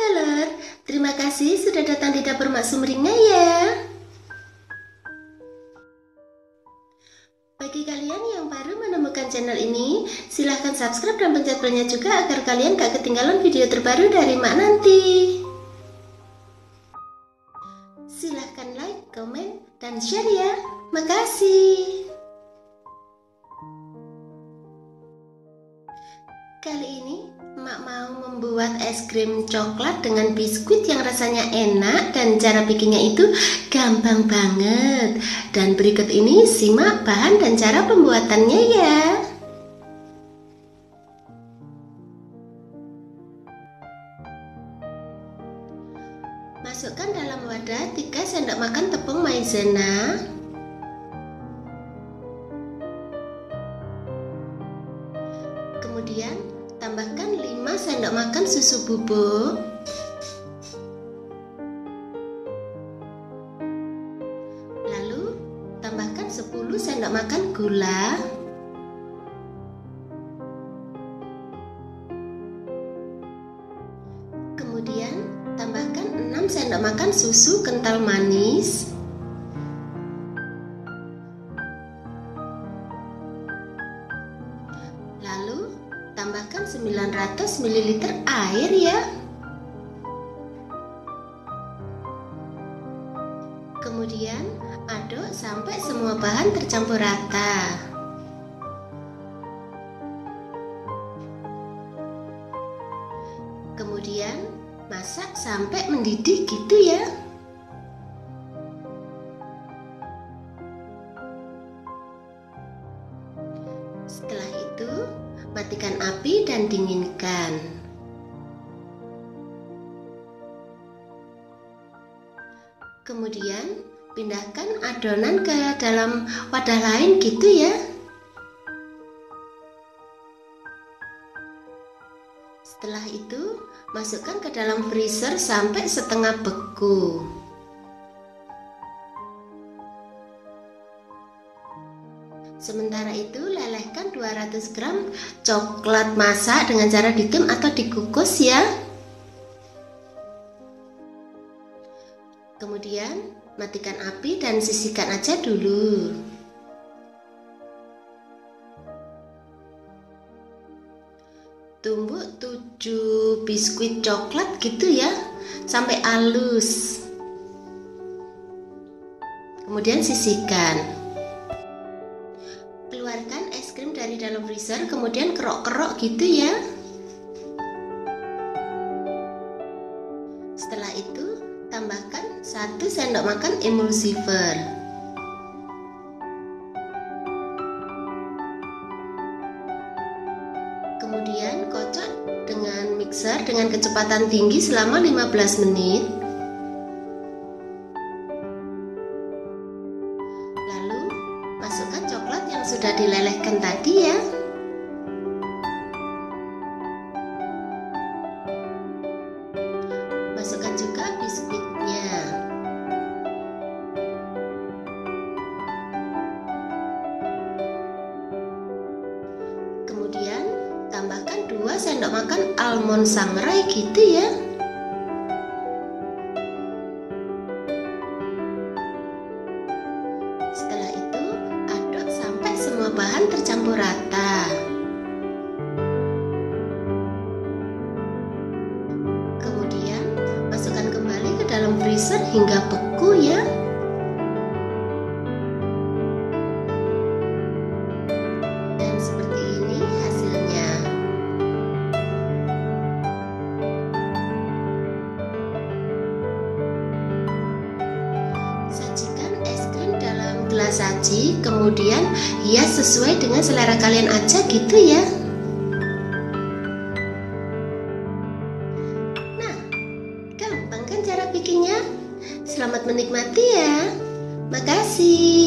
telur, terima kasih sudah datang di dapur Mak Sumringah ya. Bagi kalian yang baru menemukan channel ini, silahkan subscribe dan pencet belnya juga agar kalian gak ketinggalan video terbaru dari Mak nanti. Silahkan like, komen, dan share ya. Makasih. Kali ini Mak mau membuat es krim coklat dengan biskuit yang rasanya enak dan cara bikinnya itu gampang banget. Dan berikut ini simak bahan dan cara pembuatannya ya. Masukkan dalam wadah 3 sendok makan tepung maizena, kemudian tambahkan 5 sendok makan susu bubuk, lalu tambahkan 10 sendok makan gula, kemudian tambahkan 6 sendok makan susu kental manis, lalu tambahkan 900 ml air ya. Kemudian aduk sampai semua bahan tercampur rata. Kemudian masak sampai mendidih gitu ya. Setelah itu matikan api dan dinginkan. Kemudian pindahkan adonan ke dalam wadah lain gitu ya. Setelah itu masukkan ke dalam freezer sampai setengah beku. Sementara itu lelehkan 200 gram coklat masak dengan cara ditim atau dikukus ya. Kemudian matikan api dan sisihkan aja dulu. Tumbuk 7 biskuit coklat gitu ya sampai halus. Kemudian sisihkan. Keluarkan es krim dari dalam freezer, kemudian kerok-kerok gitu ya. Setelah itu tambahkan 1 sendok makan emulsifer. Kemudian kocok dengan mixer dengan kecepatan tinggi selama 15 menit. Lalu masukkan coklat yang sudah dilelehkan tadi ya. Masukkan juga biskuitnya. Kemudian tambahkan 2 sendok makan almond sangrai gitu ya. Setelah itu aduk sampai semua bahan tercampur rata. Kemudian masukkan kembali ke dalam freezer hingga beku ya. Dan seperti ini hasilnya. Sajikan es krim dalam gelas saji, kemudian hias sesuai dengan selera kalian aja gitu ya. Nah, gampang kan cara bikinnya? Selamat menikmati ya. Makasih.